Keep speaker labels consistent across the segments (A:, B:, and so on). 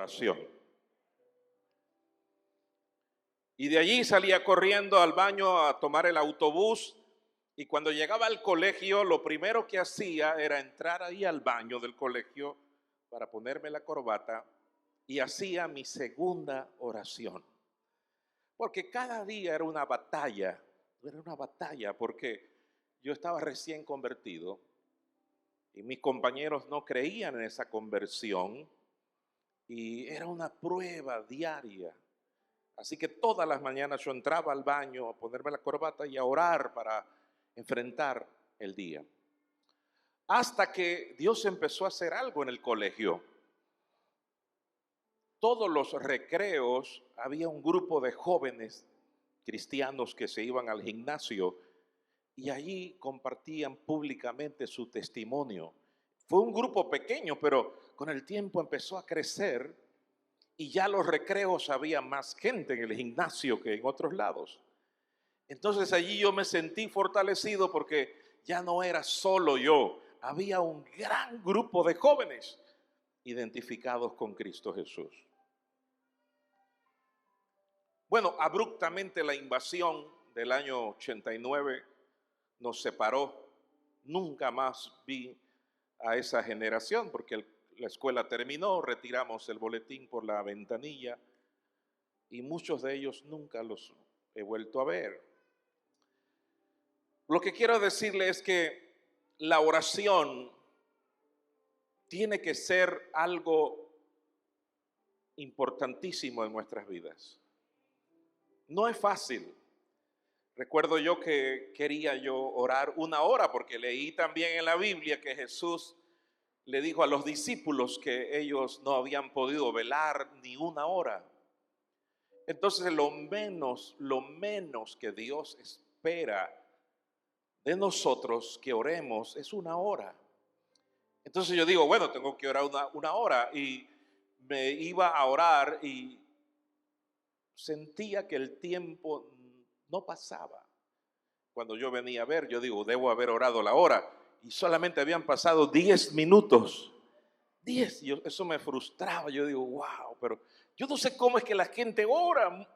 A: oración. Y de allí salía corriendo al baño a tomar el autobús, y cuando llegaba al colegio, lo primero que hacía era entrar ahí al baño del colegio para ponerme la corbata, y hacía mi segunda oración. Porque cada día era una batalla, porque yo estaba recién convertido y mis compañeros no creían en esa conversión y era una prueba diaria. Así que todas las mañanas yo entraba al baño a ponerme la corbata y a orar para enfrentar el día. Hasta que Dios empezó a hacer algo en el colegio. Todos los recreos había un grupo de jóvenes cristianos que se iban al gimnasio y allí compartían públicamente su testimonio. Fue un grupo pequeño, pero con el tiempo empezó a crecer y ya los recreos había más gente en el gimnasio que en otros lados. Entonces allí yo me sentí fortalecido porque ya no era solo yo, había un gran grupo de jóvenes identificados con Cristo Jesús. Bueno, abruptamente la invasión del año 89 nos separó. Nunca más vi a esa generación porque la escuela terminó, retiramos el boletín por la ventanilla y muchos de ellos nunca los he vuelto a ver. Lo que quiero decirle es que la oración tiene que ser algo importantísimo en nuestras vidas. No es fácil. Recuerdo yo que quería yo orar 1 hora porque leí también en la Biblia que Jesús le dijo a los discípulos que ellos no habían podido velar ni 1 hora. Entonces lo menos que Dios espera de nosotros que oremos es 1 hora. Entonces yo digo, bueno, tengo que orar una hora y me iba a orar y sentía que el tiempo no pasaba. Cuando yo venía a ver, yo digo, debo haber orado la hora y solamente habían pasado 10 minutos. 10, eso me frustraba, yo digo, wow, pero yo no sé cómo es que la gente ora.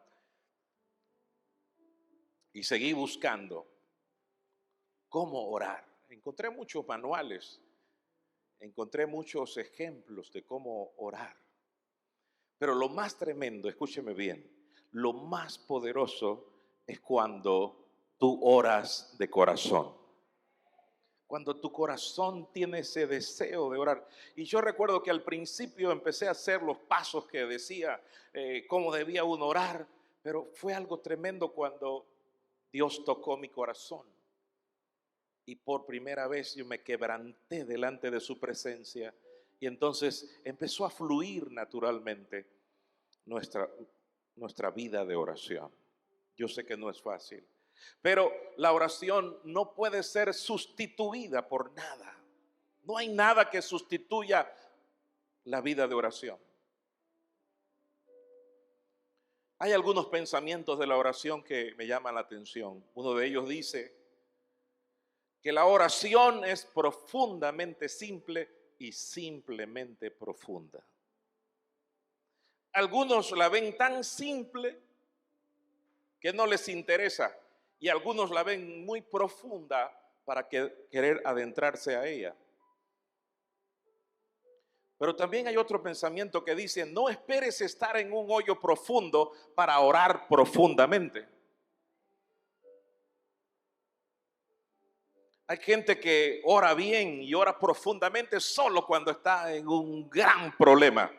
A: Y seguí buscando cómo orar. Encontré muchos manuales, encontré muchos ejemplos de cómo orar. Pero lo más tremendo, escúcheme bien, lo más poderoso es cuando tú oras de corazón. Cuando tu corazón tiene ese deseo de orar. Y yo recuerdo que al principio empecé a hacer los pasos que decía cómo debía uno orar, pero fue algo tremendo cuando Dios tocó mi corazón. Y por primera vez yo me quebranté delante de su presencia. Y entonces empezó a fluir naturalmente nuestra vida de oración. Yo sé que no es fácil, pero la oración no puede ser sustituida por nada. No hay nada que sustituya la vida de oración. Hay algunos pensamientos de la oración que me llaman la atención. Uno de ellos dice que la oración es profundamente simple y simplemente profunda. Algunos la ven tan simple que no les interesa y algunos la ven muy profunda para querer adentrarse a ella. Pero también hay otro pensamiento que dice, no esperes estar en un hoyo profundo para orar profundamente. Hay gente que ora bien y ora profundamente solo cuando está en un gran problema.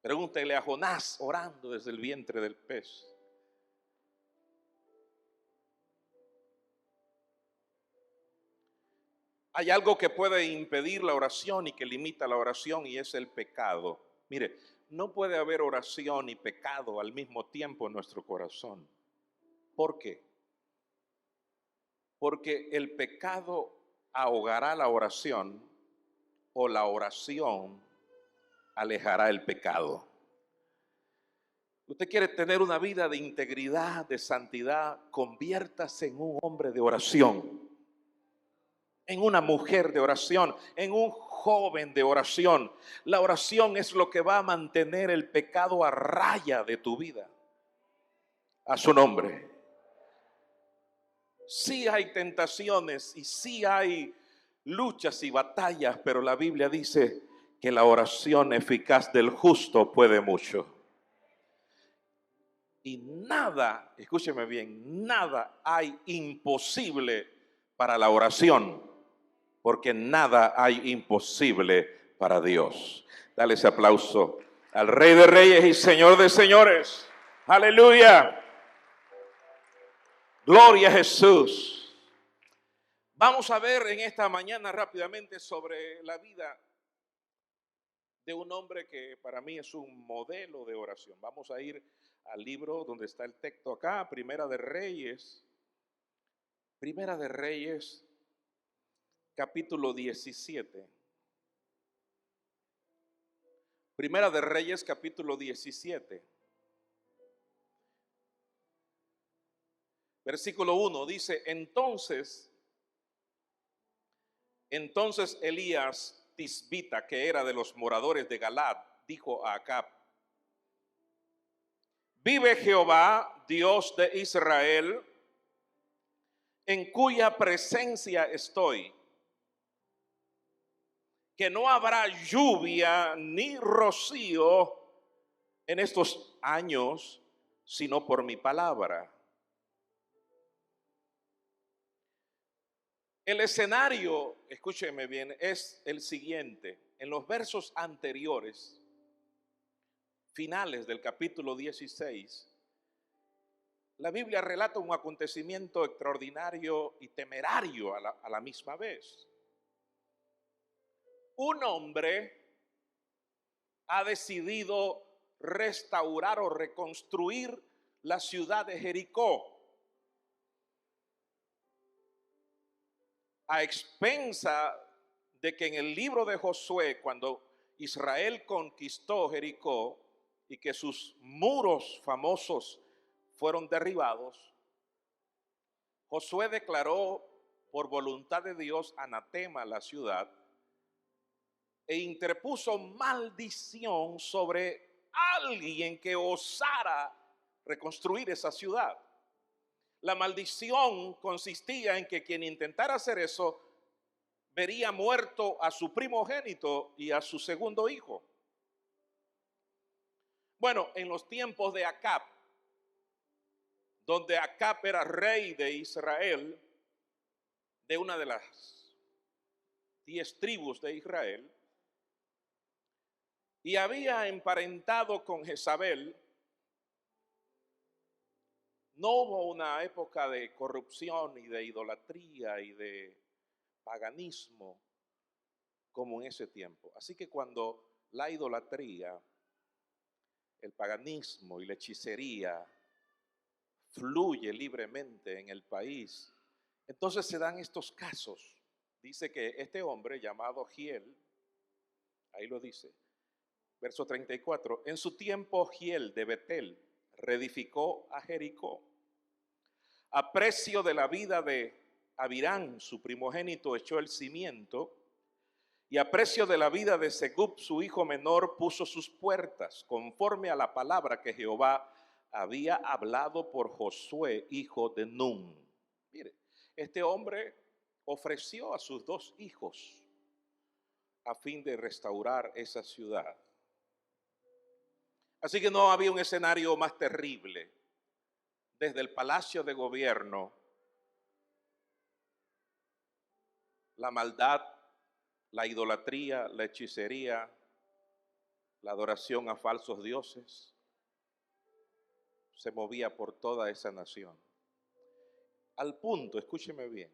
A: Pregúntele a Jonás orando desde el vientre del pez. Hay algo que puede impedir la oración y que limita la oración y es el pecado. Mire, no puede haber oración y pecado al mismo tiempo en nuestro corazón. ¿Por qué? Porque el pecado ahogará la oración o la oración alejará el pecado. Usted quiere tener una vida de integridad, de santidad, conviértase en un hombre de oración. en una mujer de oración, en un joven de oración. La oración es lo que va a mantener el pecado a raya de tu vida. A su nombre. Sí hay tentaciones y sí hay luchas y batallas, pero la Biblia dice que la oración eficaz del justo puede mucho. Y nada, escúcheme bien, nada hay imposible para la oración, porque nada hay imposible para Dios. Dale ese aplauso al Rey de Reyes y Señor de Señores. Aleluya. Gloria a Jesús. Vamos a ver en esta mañana rápidamente sobre la vida de un hombre que para mí es un modelo de oración. Vamos a ir al libro donde está el texto acá, Primera de Reyes, capítulo 17. Primera de Reyes, capítulo 17. Versículo 1 dice, entonces Elías Tisbita, que era de los moradores de Galad, dijo a Acab, vive Jehová, Dios de Israel, en cuya presencia estoy, que no habrá lluvia ni rocío en estos años, sino por mi palabra. El escenario, escúcheme bien, es el siguiente. En los versos anteriores, finales del capítulo 16, la Biblia relata un acontecimiento extraordinario y temerario a la misma vez. Un hombre ha decidido restaurar o reconstruir la ciudad de Jericó a expensa de que en el libro de Josué, cuando Israel conquistó Jericó y que sus muros famosos fueron derribados, Josué declaró por voluntad de Dios anatema a la ciudad e interpuso maldición sobre alguien que osara reconstruir esa ciudad. La maldición consistía en que quien intentara hacer eso vería muerto a su primogénito y a su segundo hijo. Bueno, en los tiempos de Acab, donde Acab era rey de Israel, de una de las 10 tribus de Israel, y había emparentado con Jezabel, no hubo una época de corrupción y de idolatría y de paganismo como en ese tiempo. Así que cuando la idolatría, el paganismo y la hechicería fluye libremente en el país, entonces se dan estos casos. Dice que este hombre llamado Giel, ahí lo dice, verso 34, en su tiempo Giel de Betel reedificó a Jericó. A precio de la vida de Abirán, su primogénito, echó el cimiento, y a precio de la vida de Segub, su hijo menor, puso sus puertas, conforme a la palabra que Jehová había hablado por Josué, hijo de Nun. Mire, este hombre ofreció a sus 2 hijos a fin de restaurar esa ciudad. Así que no había un escenario más terrible. Desde el palacio de gobierno, la maldad, la idolatría, la hechicería, la adoración a falsos dioses, se movía por toda esa nación. Al punto, escúcheme bien,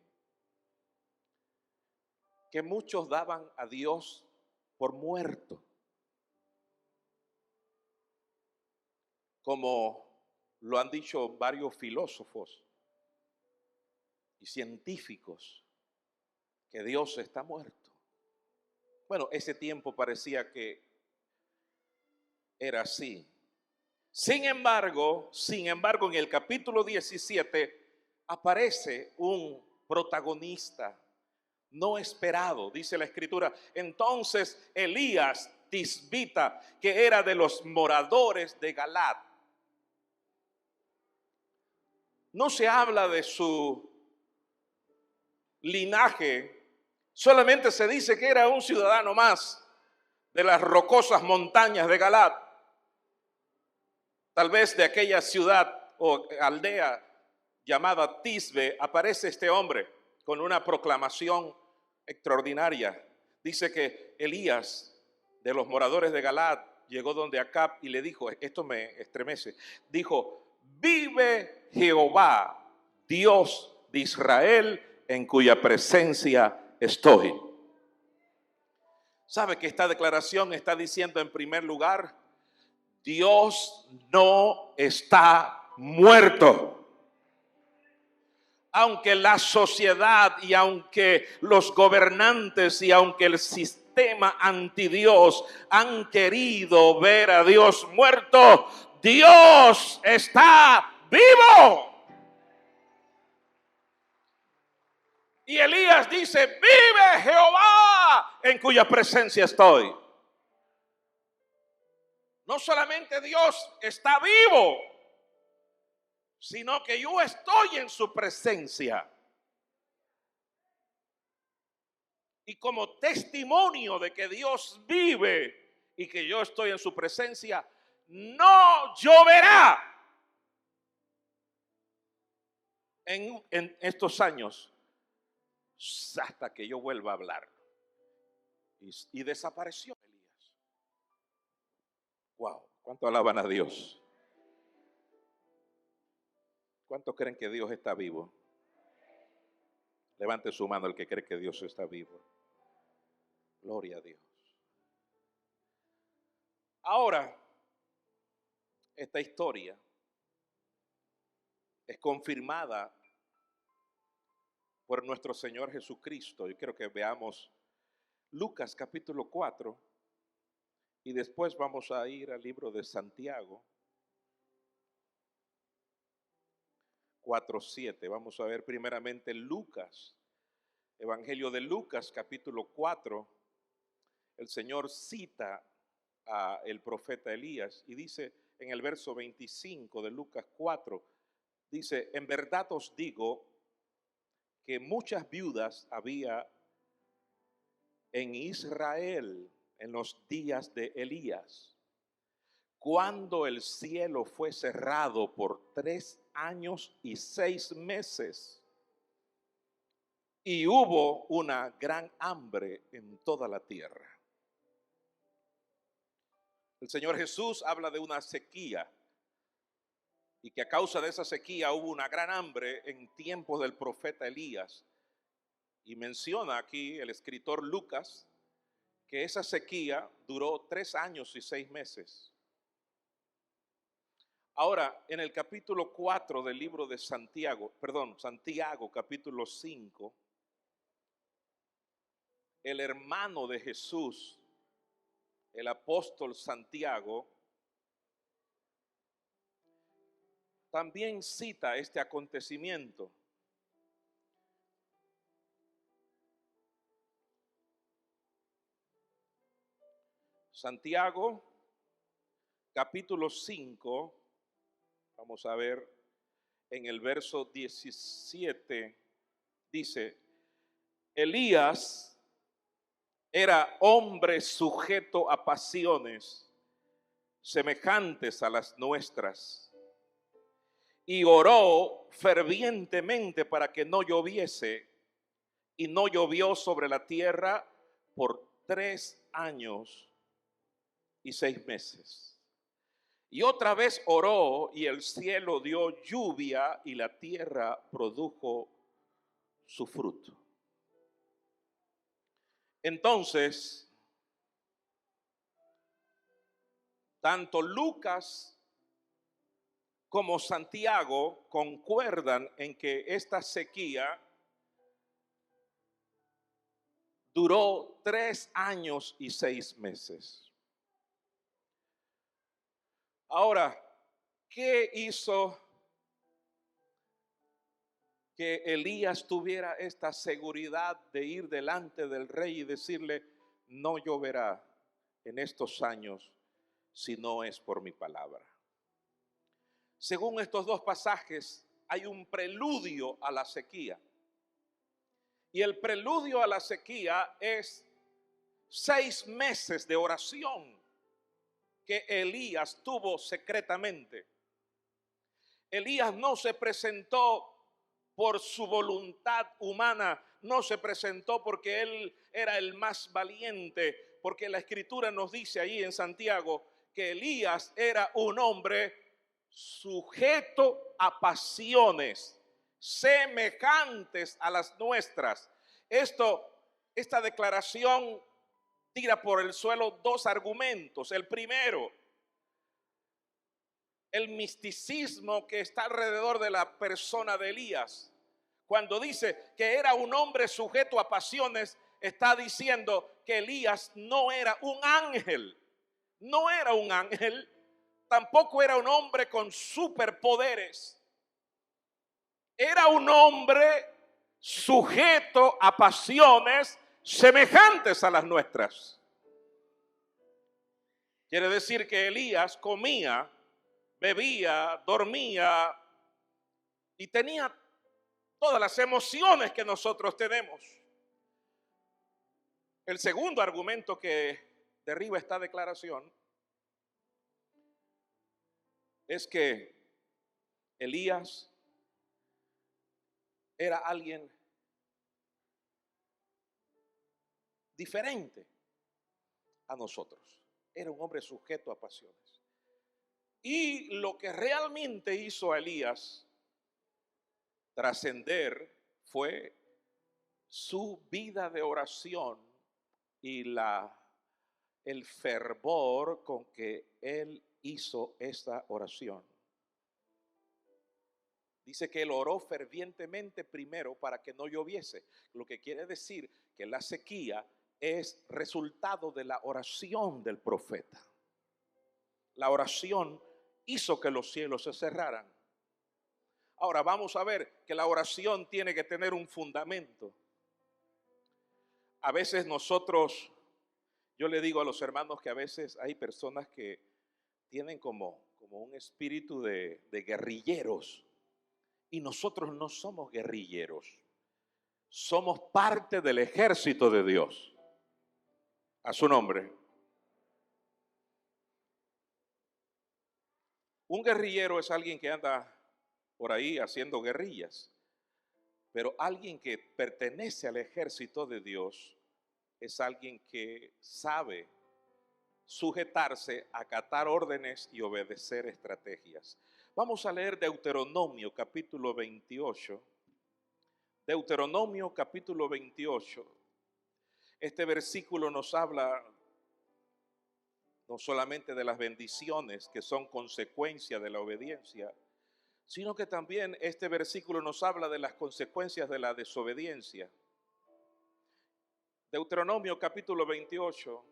A: que muchos daban a Dios por muerto. Como lo han dicho varios filósofos y científicos, que Dios está muerto. Bueno, ese tiempo parecía que era así. Sin embargo, en el capítulo 17 aparece un protagonista, no esperado, dice la Escritura. Entonces Elías tisbita, que era de los moradores de Galaad. No se habla de su linaje, solamente se dice que era un ciudadano más de las rocosas montañas de Galaad, tal vez de aquella ciudad o aldea llamada Tisbe. Aparece este hombre con una proclamación extraordinaria. Dice que Elías, de los moradores de Galaad, llegó donde Acab y le dijo, esto me estremece, dijo: vive Jehová, Dios de Israel, en cuya presencia estoy. ¿Sabe que esta declaración está diciendo en primer lugar, Dios no está muerto? Aunque la sociedad y aunque los gobernantes y aunque el sistema antidios han querido ver a Dios muerto, Dios está vivo. Y Elías dice: vive Jehová, en cuya presencia estoy. No solamente Dios está vivo, sino que yo estoy en su presencia. Y como testimonio de que Dios vive y que yo estoy en su presencia, no lloverá en estos años hasta que yo vuelva a hablar. Y desapareció Elías. Wow, ¿cuánto alaban a Dios? ¿Cuántos creen que Dios está vivo? Levante su mano el que cree que Dios está vivo. Gloria a Dios. Ahora, esta historia es confirmada por nuestro Señor Jesucristo. Yo quiero que veamos Lucas capítulo 4 y después vamos a ir al libro de Santiago 4:7. Vamos a ver primeramente Lucas, Evangelio de Lucas capítulo 4. El Señor cita a el profeta Elías y dice en el verso 25 de Lucas 4, dice: en verdad os digo que muchas viudas había en Israel en los días de Elías, cuando el cielo fue cerrado por 3 años y 6 meses, y hubo una gran hambre en toda la tierra. El Señor Jesús habla de una sequía y que a causa de esa sequía hubo una gran hambre en tiempos del profeta Elías. Y menciona aquí el escritor Lucas que esa sequía duró 3 años y 6 meses. Ahora, en el capítulo 4 del libro de Santiago capítulo 5, el hermano de Jesús, el apóstol Santiago, también cita este acontecimiento. Santiago, capítulo 5, vamos a ver en el verso 17, dice: Elías era hombre sujeto a pasiones semejantes a las nuestras, y oró fervientemente para que no lloviese, y no llovió sobre la tierra por 3 años y 6 meses. Y otra vez oró, y el cielo dio lluvia, y la tierra produjo su fruto. Entonces, tanto Lucas como Santiago concuerdan en que esta sequía duró 3 años y 6 meses. Ahora, ¿qué que Elías tuviera esta seguridad de ir delante del rey y decirle: no lloverá en estos años si no es por mi palabra. Según estos dos pasajes, hay un preludio a la sequía. Y el preludio a la sequía es 6 meses de oración que Elías tuvo secretamente. Elías no se presentó por su voluntad humana, no se presentó porque él era el más valiente, porque la Escritura nos dice ahí en Santiago que Elías era un hombre sujeto a pasiones semejantes a las nuestras. Esta declaración tira por el suelo 2 argumentos. El primero, el misticismo que está alrededor de la persona de Elías. Cuando dice que era un hombre sujeto a pasiones, está diciendo que Elías no era un ángel. No era un ángel, tampoco era un hombre con superpoderes. Era un hombre sujeto a pasiones semejantes a las nuestras. Quiere decir que Elías comía, bebía, dormía y tenía todas las emociones que nosotros tenemos. El segundo argumento que derriba esta declaración es que Elías era alguien diferente a nosotros. Era un hombre sujeto a pasiones. Y lo que realmente hizo a Elías trascender fue su vida de oración y el fervor con que él hizo esta oración. Dice que él oró fervientemente primero para que no lloviese, lo que quiere decir que la sequía es resultado de la oración del profeta. La oración hizo que los cielos se cerraran. Ahora vamos a ver que la oración tiene que tener un fundamento. A veces yo le digo a los hermanos que a veces hay personas que tienen como un espíritu de guerrilleros. Y nosotros no somos guerrilleros. Somos parte del ejército de Dios. A su nombre. Un guerrillero es alguien que anda por ahí haciendo guerrillas, pero alguien que pertenece al ejército de Dios es alguien que sabe sujetarse, acatar órdenes y obedecer estrategias. Vamos a leer Deuteronomio capítulo 28. Deuteronomio capítulo 28. Este versículo nos habla no solamente de las bendiciones que son consecuencia de la obediencia, sino que también este versículo nos habla de las consecuencias de la desobediencia. Deuteronomio capítulo 28.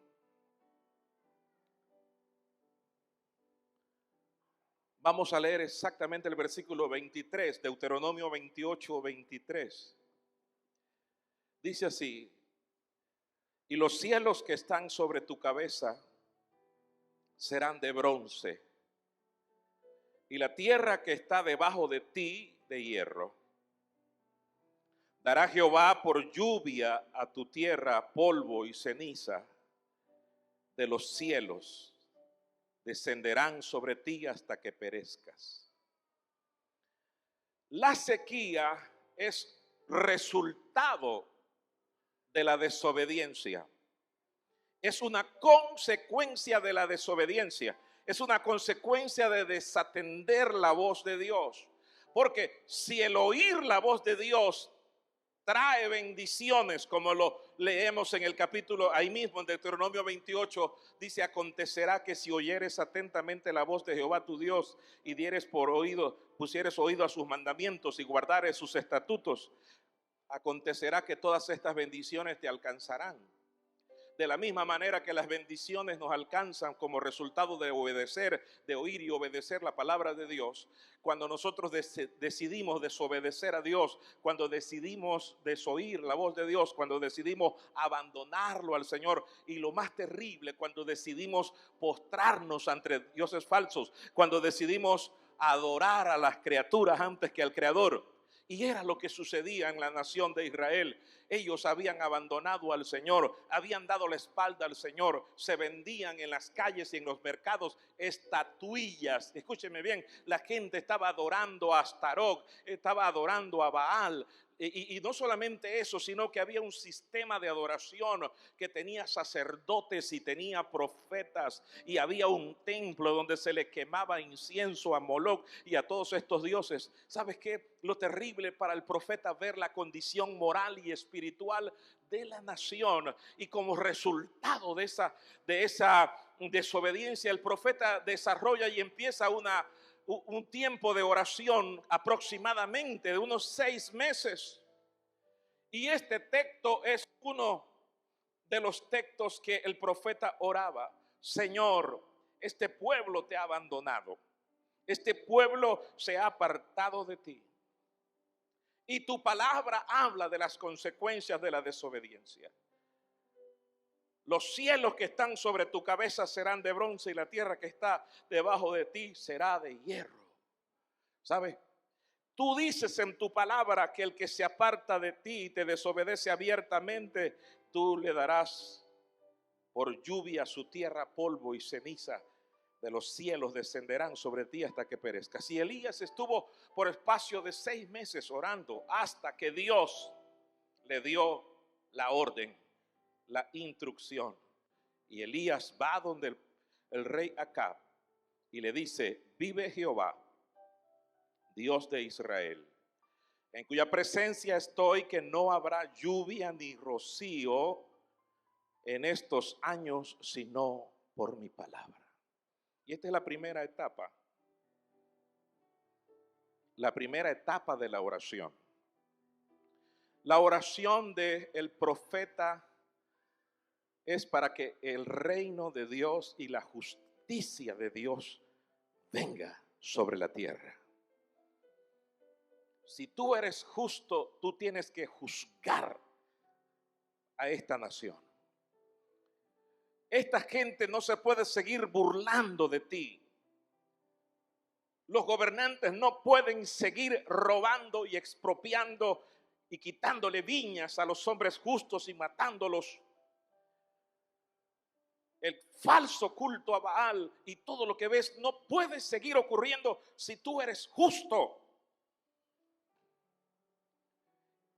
A: Vamos a leer exactamente el versículo 23, Deuteronomio 28, 23. Dice así: y los cielos que están sobre tu cabeza serán de bronce, y la tierra que está debajo de ti de hierro. Dará Jehová por lluvia a tu tierra polvo y ceniza de los cielos, descenderán sobre ti hasta que perezcas. La sequía es resultado de la desobediencia. Es una consecuencia de la desobediencia. Es una consecuencia de desatender la voz de Dios. Porque si el oír la voz de Dios trae bendiciones, como lo leemos en el capítulo, ahí mismo en Deuteronomio 28, dice: acontecerá que si oyeres atentamente la voz de Jehová tu Dios y pusieres oído a sus mandamientos y guardares sus estatutos, acontecerá que todas estas bendiciones te alcanzarán. de la misma manera que las bendiciones nos alcanzan como resultado de obedecer, de oír y obedecer la palabra de Dios, cuando nosotros decidimos desobedecer a Dios, cuando decidimos desoír la voz de Dios, cuando decidimos abandonarlo al Señor, y lo más terrible, cuando decidimos postrarnos ante dioses falsos, cuando decidimos adorar a las criaturas antes que al Creador. Y era lo que sucedía en la nación de Israel. Ellos habían abandonado al Señor, habían dado la espalda al Señor, se vendían en las calles y en los mercados estatuillas. Escúcheme bien, la gente estaba adorando a Astarot, estaba adorando a Baal. Y no solamente eso, sino que había un sistema de adoración que tenía sacerdotes y tenía profetas, y había un templo donde se le quemaba incienso a Moloch y a todos estos dioses. ¿Sabes qué? Lo terrible para el profeta ver la condición moral y espiritual de la nación, y como resultado de esa desobediencia, el profeta desarrolla y empieza un tiempo de oración aproximadamente de unos 6 meses. Y este texto es uno de los textos que el profeta oraba. Señor, este pueblo te ha abandonado. Este pueblo se ha apartado de ti. Y tu palabra habla de las consecuencias de la desobediencia. Los cielos que están sobre tu cabeza serán de bronce, y la tierra que está debajo de ti será de hierro. ¿Sabes? Tú dices en tu palabra que el que se aparta de ti y te desobedece abiertamente, tú le darás por lluvia a su tierra polvo y ceniza de los cielos descenderán sobre ti hasta que perezcas. Y Elías estuvo por espacio de 6 meses orando hasta que Dios le dio la orden, la instrucción. Y Elías va donde el rey Acab y le dice: vive Jehová, Dios de Israel, en cuya presencia estoy, que no habrá lluvia ni rocío en estos años, sino por mi palabra. Y esta es la primera etapa. La primera etapa de la oración. La oración del profeta es para que el reino de Dios y la justicia de Dios venga sobre la tierra. Si tú eres justo, tú tienes que juzgar a esta nación. Esta gente no se puede seguir burlando de ti. Los gobernantes no pueden seguir robando y expropiando y quitándole viñas a los hombres justos y matándolos. El falso culto a Baal y todo lo que ves no puede seguir ocurriendo si tú eres justo.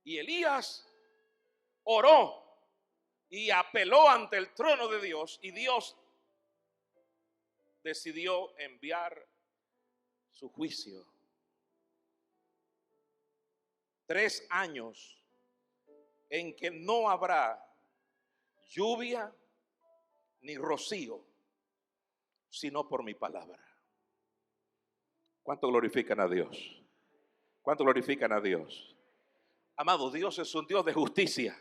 A: Y Elías oró y apeló ante el trono de Dios, y Dios decidió enviar su juicio. 3 años en que no habrá lluvia ni rocío, sino por mi palabra. ¿Cuánto glorifican a Dios? ¿Cuánto glorifican a Dios? Amado, Dios es un Dios de justicia.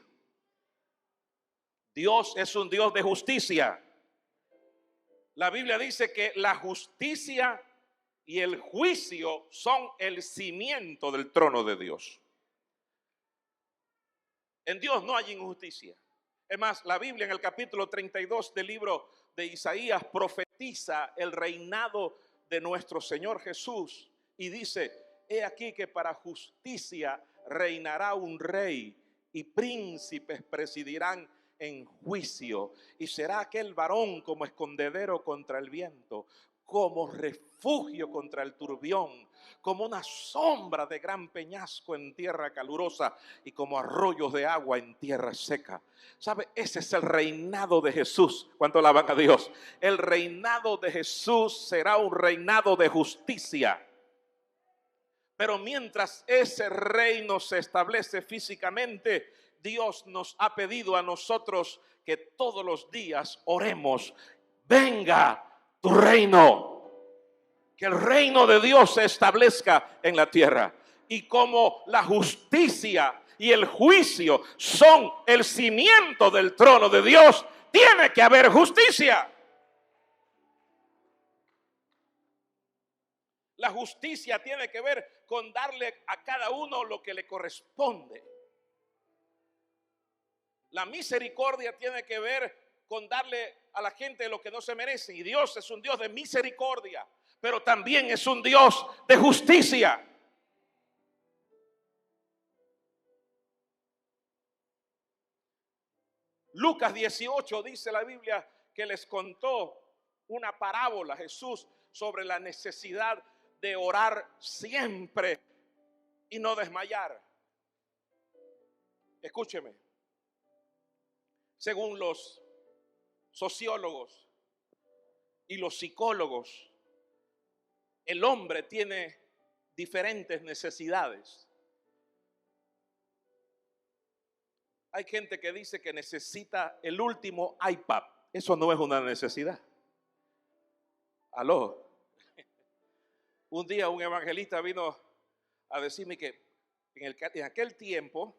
A: Dios es un Dios de justicia. La Biblia dice que la justicia y el juicio son el cimiento del trono de Dios. En Dios no hay injusticia. Es más, la Biblia en el capítulo 32 del libro de Isaías profetiza el reinado de nuestro Señor Jesús y dice: he aquí que para justicia reinará un rey, y príncipes presidirán en juicio, y será aquel varón como escondedero contra el viento, como refugio contra el turbión, como una sombra de gran peñasco en tierra calurosa, y como arroyos de agua en tierra seca. ¿Sabe? Ese es el reinado de Jesús. ¿Cuánto alaban a Dios? El reinado de Jesús será un reinado de justicia. Pero mientras ese reino se establece físicamente, Dios nos ha pedido a nosotros que todos los días oremos: venga tu reino, que el reino de Dios se establezca en la tierra. Y como la justicia y el juicio son el cimiento del trono de Dios, tiene que haber justicia. La justicia tiene que ver con darle a cada uno lo que le corresponde. La misericordia tiene que ver con darle a la gente lo que no se merece. Y Dios es un Dios de misericordia, pero también es un Dios de justicia. Lucas 18 dice la Biblia que les contó una parábola Jesús sobre la necesidad de orar siempre y no desmayar. Escúcheme. Según los sociólogos y los psicólogos, el hombre tiene diferentes necesidades. Hay gente que dice que necesita el último iPad. Eso no es una necesidad. Aló. Un día un evangelista vino a decirme que en aquel tiempo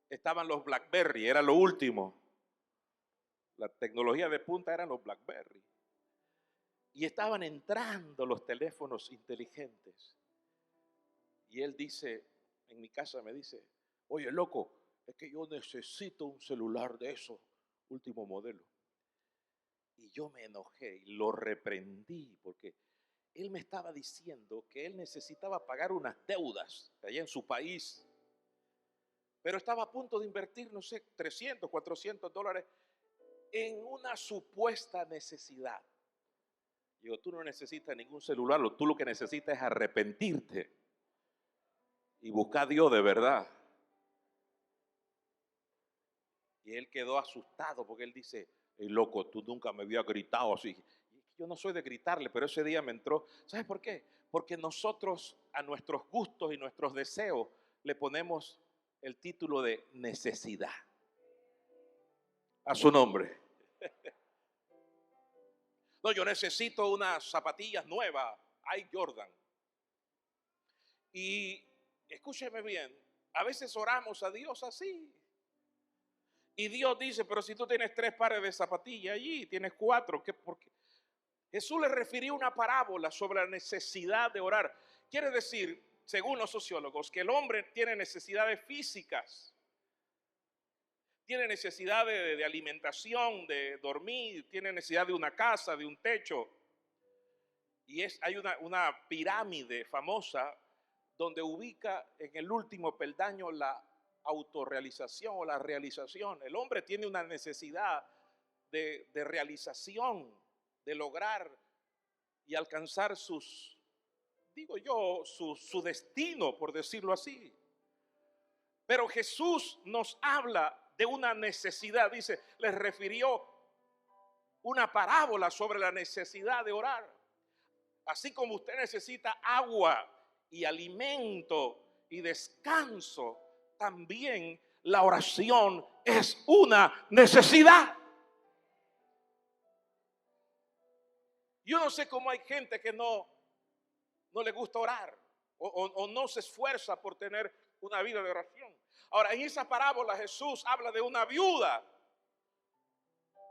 A: estaban los BlackBerry, era lo último. La tecnología de punta eran los BlackBerry. Y estaban entrando los teléfonos inteligentes. Y él dice, en mi casa me dice, oye loco, es que yo necesito un celular de esos, último modelo. Y yo me enojé y lo reprendí porque él me estaba diciendo que él necesitaba pagar unas deudas allá en su país. Pero estaba a punto de invertir, no sé, 300, 400 dólares en una supuesta necesidad. Digo, tú no necesitas ningún celular, tú lo que necesitas es arrepentirte y buscar a Dios de verdad. Y él quedó asustado porque él dice, hey, loco, tú nunca me habías gritado así. Yo no soy de gritarle, pero ese día me entró. ¿Sabes por qué? Porque nosotros a nuestros gustos y nuestros deseos le ponemos el título de necesidad a su nombre. No, yo necesito unas zapatillas nuevas, Air Jordan. Y escúcheme bien, a veces oramos a Dios así. Y Dios dice, pero si tú tienes 3 pares de zapatillas allí, tienes 4, ¿qué? ¿Por qué? Jesús le refirió una parábola sobre la necesidad de orar. Quiere decir, según los sociólogos, que el hombre tiene necesidades físicas. Tiene necesidad de alimentación, de dormir, tiene necesidad de una casa, de un techo. Y hay una pirámide famosa donde ubica en el último peldaño la autorrealización o la realización. El hombre tiene una necesidad de realización, de lograr y alcanzar su destino, por decirlo así. Pero Jesús nos habla de una necesidad, dice, les refirió una parábola sobre la necesidad de orar. Así como usted necesita agua y alimento y descanso, también la oración es una necesidad. Yo no sé cómo hay gente que no le gusta orar o no se esfuerza por tener una vida de oración. Ahora, en esa parábola Jesús habla de una viuda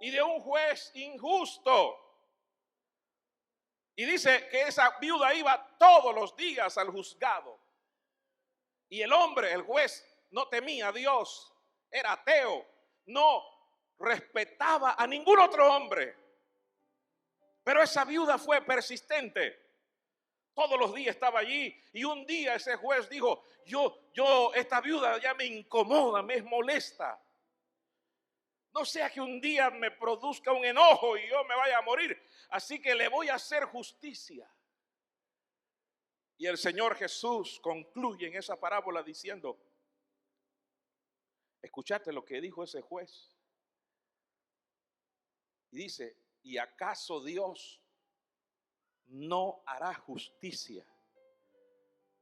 A: y de un juez injusto. Y dice que esa viuda iba todos los días al juzgado. Y el hombre, el juez, no temía a Dios, era ateo, no respetaba a ningún otro hombre. Pero esa viuda fue persistente. Todos los días estaba allí y un día ese juez dijo, esta viuda ya me incomoda, me molesta. No sea que un día me produzca un enojo y yo me vaya a morir. Así que le voy a hacer justicia. Y el Señor Jesús concluye en esa parábola diciendo, escuchate lo que dijo ese juez. Y dice, ¿y acaso Dios no hará justicia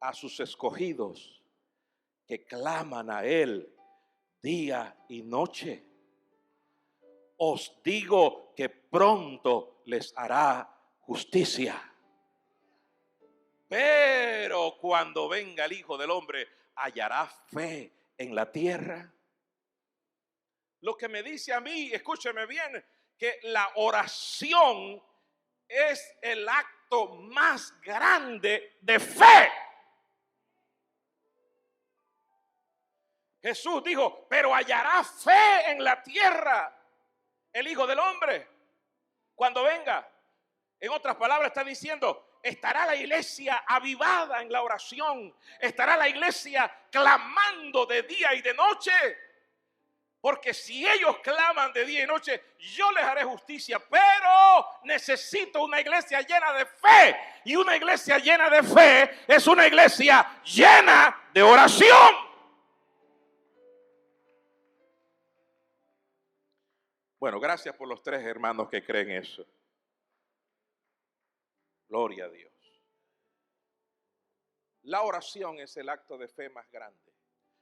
A: a sus escogidos que claman a Él día y noche? Os digo que pronto les hará justicia. Pero cuando venga el Hijo del Hombre, ¿hallará fe en la tierra? Lo que me dice a mí, escúcheme bien, que la oración es el acto más grande de fe. Jesús dijo, pero hallará fe en la tierra el Hijo del Hombre cuando venga. En otras palabras está diciendo, estará la iglesia avivada en la oración, estará la iglesia clamando de día y de noche. Porque si ellos claman de día y noche, yo les haré justicia. Pero necesito una iglesia llena de fe. Y una iglesia llena de fe es una iglesia llena de oración. Bueno, gracias por los 3 hermanos que creen eso. Gloria a Dios. La oración es el acto de fe más grande.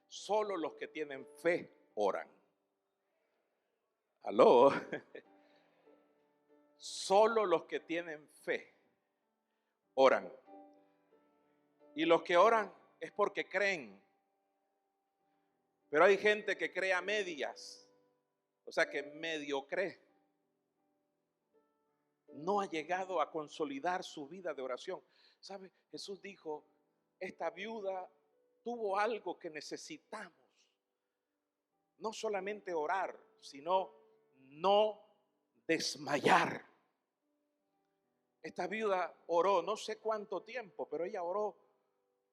A: Solo los que tienen fe oran. ¿Aló? Solo los que tienen fe oran. Y los que oran es porque creen. Pero hay gente que cree a medias. O sea que medio cree. No ha llegado a consolidar su vida de oración. ¿Sabe? Jesús dijo, esta viuda tuvo algo que necesitamos. No solamente orar, sino no desmayar. Esta viuda oró no sé cuánto tiempo, pero ella oró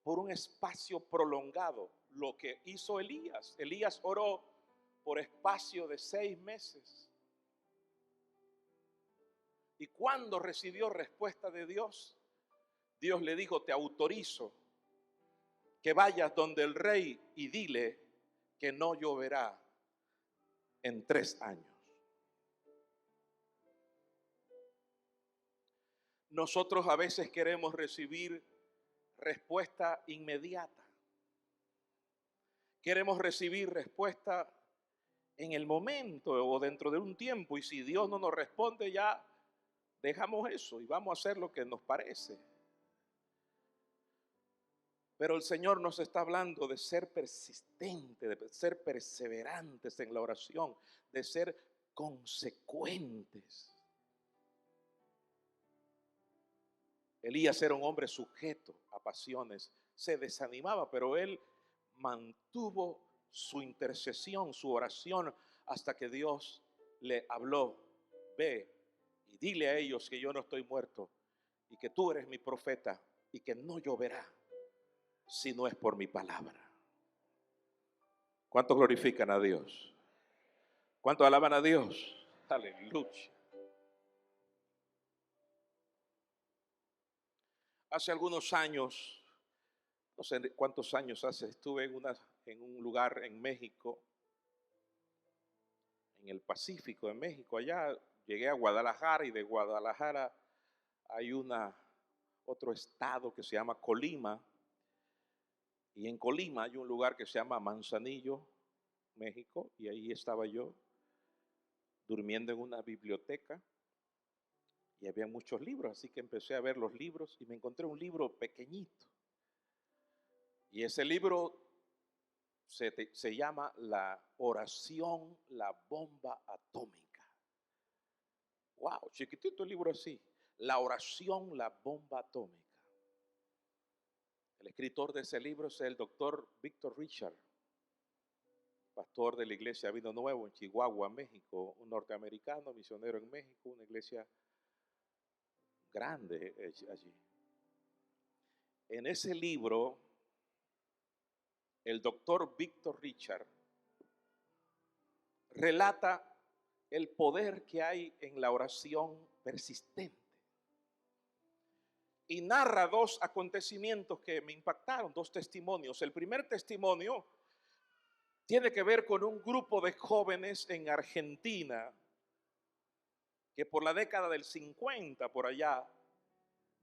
A: por un espacio prolongado. Lo que hizo Elías. Elías oró por espacio de 6 meses. Y cuando recibió respuesta de Dios, Dios le dijo, te autorizo que vayas donde el rey y dile que no lloverá en 3 años. Nosotros a veces queremos recibir respuesta inmediata. Queremos recibir respuesta en el momento o dentro de un tiempo. Y si Dios no nos responde, ya dejamos eso y vamos a hacer lo que nos parece. Pero el Señor nos está hablando de ser persistentes, de ser perseverantes en la oración, de ser consecuentes. Elías era un hombre sujeto a pasiones, se desanimaba, pero él mantuvo su intercesión, su oración, hasta que Dios le habló, ve y dile a ellos que yo no estoy muerto y que tú eres mi profeta y que no lloverá si no es por mi palabra. ¿Cuántos glorifican a Dios? ¿Cuántos alaban a Dios? Aleluya. Hace algunos años, no sé cuántos años hace, estuve en un lugar en México, en el Pacífico de México. Allá llegué a Guadalajara y de Guadalajara hay otro estado que se llama Colima. Y en Colima hay un lugar que se llama Manzanillo, México, y ahí estaba yo durmiendo en una biblioteca y había muchos libros, así que empecé a ver los libros y me encontré un libro pequeñito. Y ese libro se llama La oración, la bomba atómica. Wow, chiquitito el libro así. La oración, la bomba atómica. El escritor de ese libro es el doctor Víctor Richard, pastor de la iglesia Vino Nuevo en Chihuahua, México, un norteamericano, misionero en México, una iglesia grande allí. En ese libro, el doctor Víctor Richard relata el poder que hay en la oración persistente. Y narra 2 acontecimientos que me impactaron, 2 testimonios. El primer testimonio tiene que ver con un grupo de jóvenes en Argentina que por la década del 50, por allá,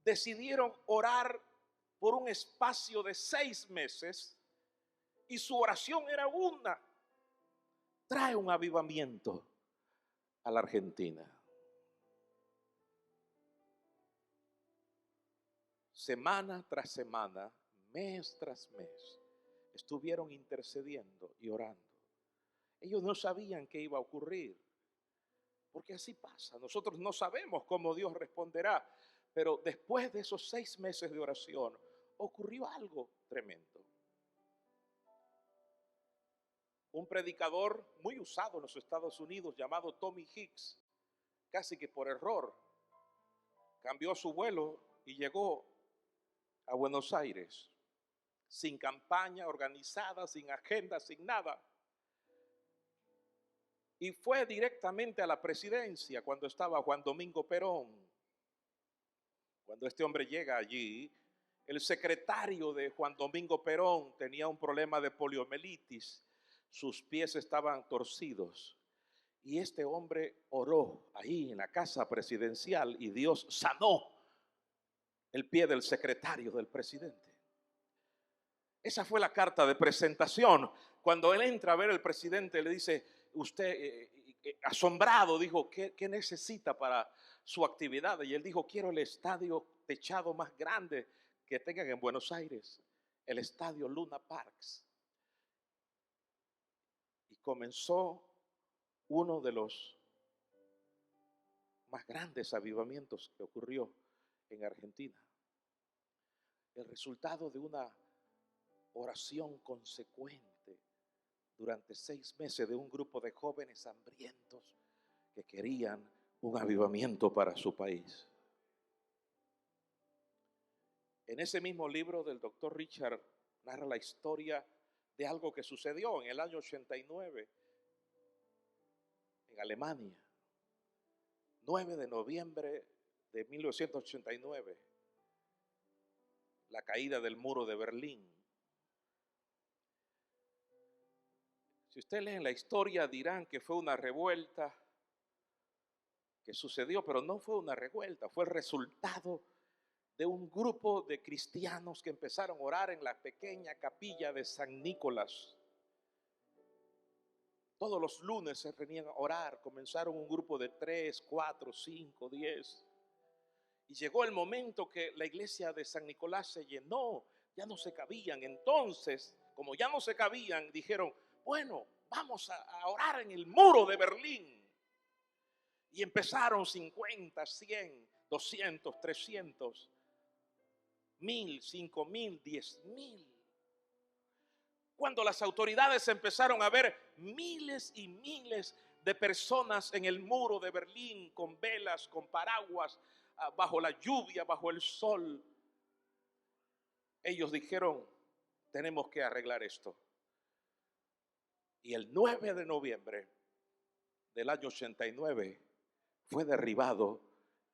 A: decidieron orar por un espacio de 6 meses y su oración era una: trae un avivamiento a la Argentina. Semana tras semana, mes tras mes, estuvieron intercediendo y orando. Ellos no sabían qué iba a ocurrir, porque así pasa. Nosotros no sabemos cómo Dios responderá, pero después de esos 6 meses de oración ocurrió algo tremendo. Un predicador muy usado en los Estados Unidos llamado Tommy Hicks, casi que por error, cambió su vuelo y llegó a Buenos Aires, sin campaña organizada, sin agenda, sin nada. Y fue directamente a la presidencia cuando estaba Juan Domingo Perón. Cuando este hombre llega allí, el secretario de Juan Domingo Perón tenía un problema de poliomielitis. Sus pies estaban torcidos. Y este hombre oró ahí en la casa presidencial y Dios sanó el pie del secretario del presidente. Esa fue la carta de presentación. Cuando él entra a ver al presidente, le dice, usted asombrado, dijo, ¿qué necesita para su actividad? Y él dijo, quiero el estadio techado más grande que tengan en Buenos Aires, el estadio Luna Parks. Y comenzó uno de los más grandes avivamientos que ocurrió en Argentina. El resultado de una oración consecuente durante 6 meses de un grupo de jóvenes hambrientos que querían un avivamiento para su país. En ese mismo libro del doctor Richard narra la historia de algo que sucedió en el año 89 en Alemania. 9 de noviembre de 1989, la caída del muro de Berlín. Si usted lee la historia dirán que fue una revuelta que sucedió, pero no fue una revuelta, fue el resultado de un grupo de cristianos que empezaron a orar en la pequeña capilla de San Nicolás. Todos los lunes se reunían a orar, comenzaron un grupo de 3, 4, 5, 10. Y llegó el momento que la iglesia de San Nicolás se llenó, ya no se cabían. Entonces, como ya no se cabían, dijeron, bueno, vamos a orar en el muro de Berlín. Y empezaron 50, 100, 200, 300, 1000, 5000, 10,000. Cuando las autoridades empezaron a ver miles y miles de personas en el muro de Berlín con velas, con paraguas, bajo la lluvia, bajo el sol, ellos dijeron, tenemos que arreglar esto. Y el 9 de noviembre del año 89 fue derribado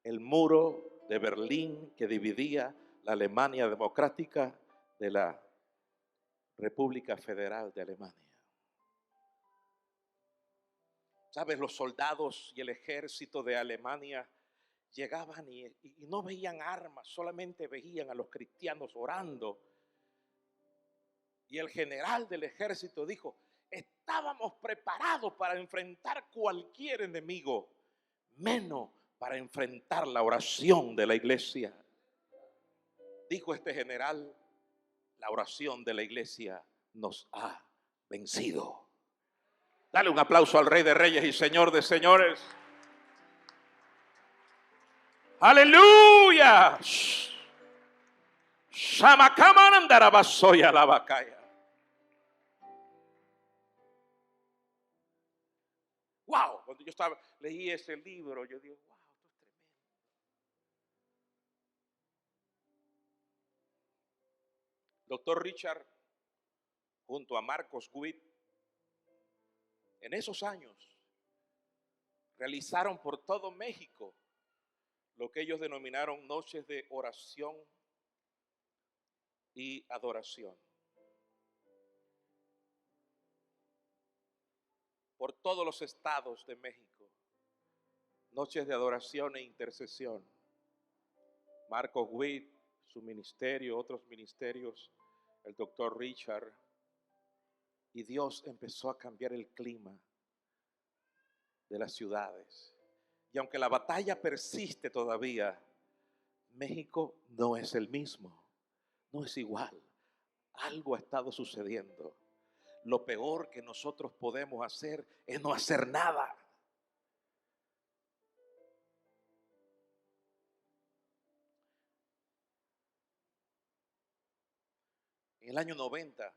A: el muro de Berlín que dividía la Alemania democrática de la República Federal de Alemania. ¿Sabes? Los soldados y el ejército de Alemania llegaban y no veían armas, solamente veían a los cristianos orando. Y el general del ejército dijo, estábamos preparados para enfrentar cualquier enemigo, menos para enfrentar la oración de la iglesia. Dijo este general, la oración de la iglesia nos ha vencido. Dale un aplauso al Rey de Reyes y Señor de Señores. ¡Aleluya! Shamakamanandarabasoya la bacaya. Wow, cuando yo leí ese libro, yo digo, wow, esto es tremendo. Doctor Richard, junto a Marcos Witt, en esos años realizaron por todo México lo que ellos denominaron noches de oración y adoración. Por todos los estados de México, noches de adoración e intercesión. Marcos Witt, su ministerio, otros ministerios, el doctor Richard, y Dios empezó a cambiar el clima de las ciudades. Y aunque la batalla persiste todavía, México no es el mismo, no es igual. Algo ha estado sucediendo. lo peor que nosotros podemos hacer es no hacer nada. En el año 90,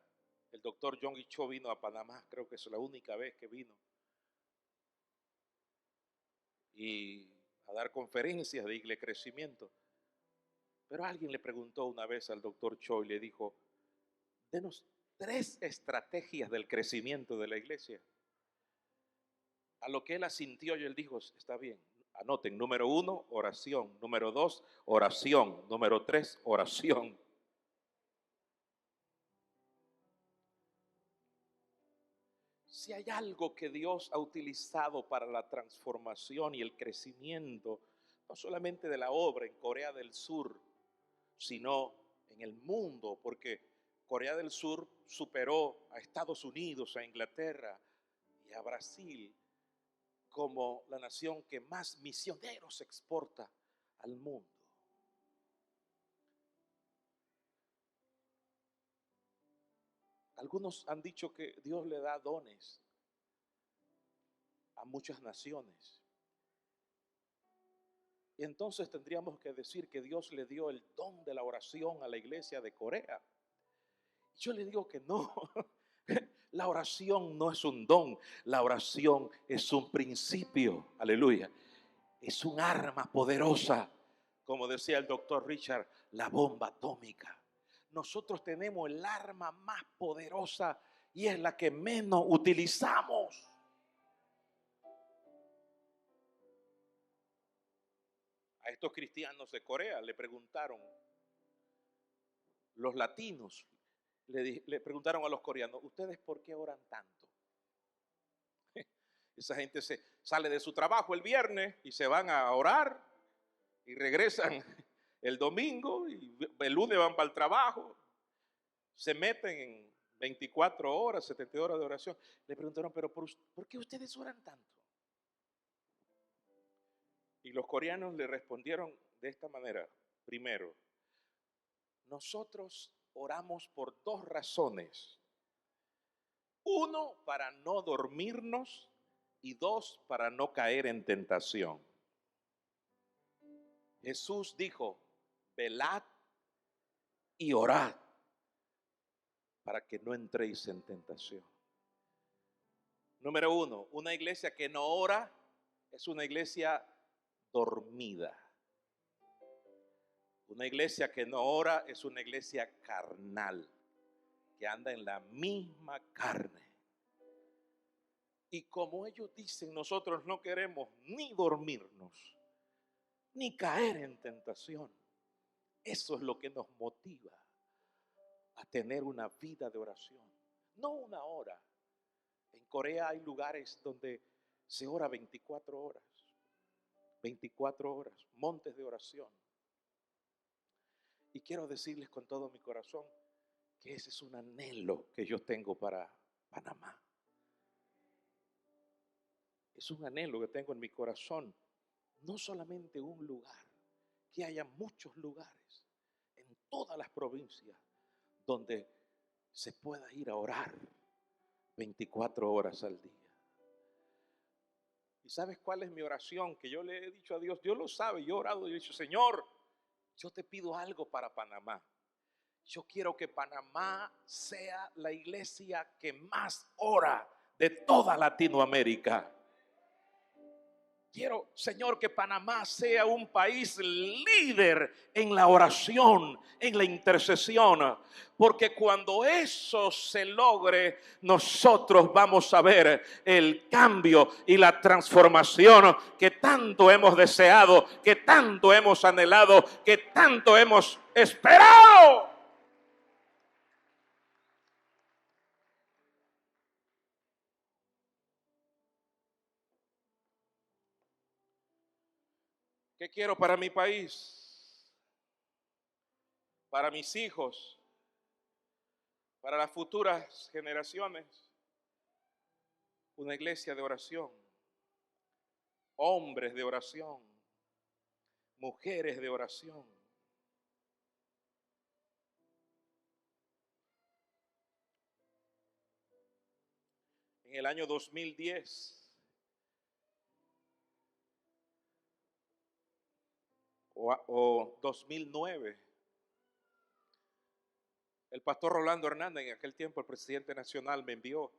A: el doctor John Cho vino a Panamá, creo que es la única vez que vino, y a dar conferencias de Iglesia Crecimiento. Pero alguien le preguntó una vez al doctor Cho y le dijo, denos 3 estrategias del crecimiento de la iglesia. A lo que él asintió y él dijo, está bien, anoten, número 1, oración, número 2, oración, número 3, oración. Si hay algo que Dios ha utilizado para la transformación y el crecimiento, no solamente de la obra en Corea del Sur, sino en el mundo, porque Corea del Sur superó a Estados Unidos, a Inglaterra y a Brasil como la nación que más misioneros exporta al mundo. Algunos han dicho que Dios le da dones a muchas naciones. Y entonces tendríamos que decir que Dios le dio el don de la oración a la iglesia de Corea. Yo le digo que no. La oración no es un don, la oración es un principio, aleluya. Es un arma poderosa, como decía el doctor Richard, la bomba atómica. Nosotros tenemos el arma más poderosa y es la que menos utilizamos. A estos cristianos de Corea le preguntaron, los latinos, le preguntaron a los coreanos, ¿ustedes por qué oran tanto? Esa gente se sale de su trabajo el viernes y se van a orar y regresan el domingo y el lunes van para el trabajo. Se meten en 24 horas, 70 horas de oración. Le preguntaron, pero ¿por qué ustedes oran tanto? Y los coreanos le respondieron de esta manera. Primero, nosotros oramos por 2 razones. 1, para no dormirnos y 2, para no caer en tentación. Jesús dijo, velad y orad para que no entréis en tentación. Número 1, una iglesia que no ora es una iglesia dormida. Una iglesia que no ora es una iglesia carnal, que anda en la misma carne. Y como ellos dicen, nosotros no queremos ni dormirnos, ni caer en tentación. Eso es lo que nos motiva a tener una vida de oración, no una hora. En Corea hay lugares donde se ora 24 horas, 24 horas, montes de oración. Y quiero decirles con todo mi corazón que ese es un anhelo que yo tengo para Panamá. Es un anhelo que tengo en mi corazón, no solamente un lugar, que haya muchos lugares en todas las provincias donde se pueda ir a orar 24 horas al día. ¿Y sabes cuál es mi oración? Que yo le he dicho a Dios, Dios lo sabe, yo he orado y he dicho, Señor, yo te pido algo para Panamá. Yo quiero que Panamá sea la iglesia que más ora de toda Latinoamérica. Quiero, Señor, que Panamá sea un país líder en la oración, en la intercesión, porque cuando eso se logre, nosotros vamos a ver el cambio y la transformación que tanto hemos deseado, que tanto hemos anhelado, que tanto hemos esperado. ¿Qué quiero para mi país? Para mis hijos, para las futuras generaciones. Una iglesia de oración, hombres de oración, mujeres de oración. en el año 2010 o 2009, el pastor Rolando Hernández, en aquel tiempo el presidente nacional, me envió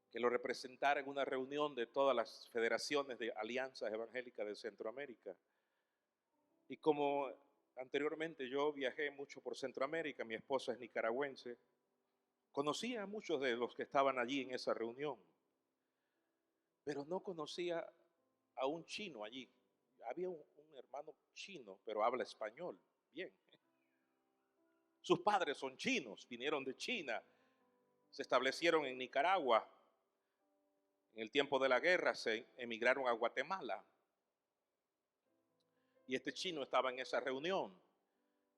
A: que lo representara en una reunión de todas las federaciones de alianzas evangélicas de Centroamérica. Y como anteriormente yo viajé mucho por Centroamérica, mi esposa es nicaragüense, conocía a muchos de los que estaban allí en esa reunión, pero no conocía a un chino allí. Había un hermano chino, pero habla español bien. Sus padres son chinos, vinieron de China, se establecieron en Nicaragua. En el tiempo de la guerra se emigraron a Guatemala. Y este chino estaba en esa reunión.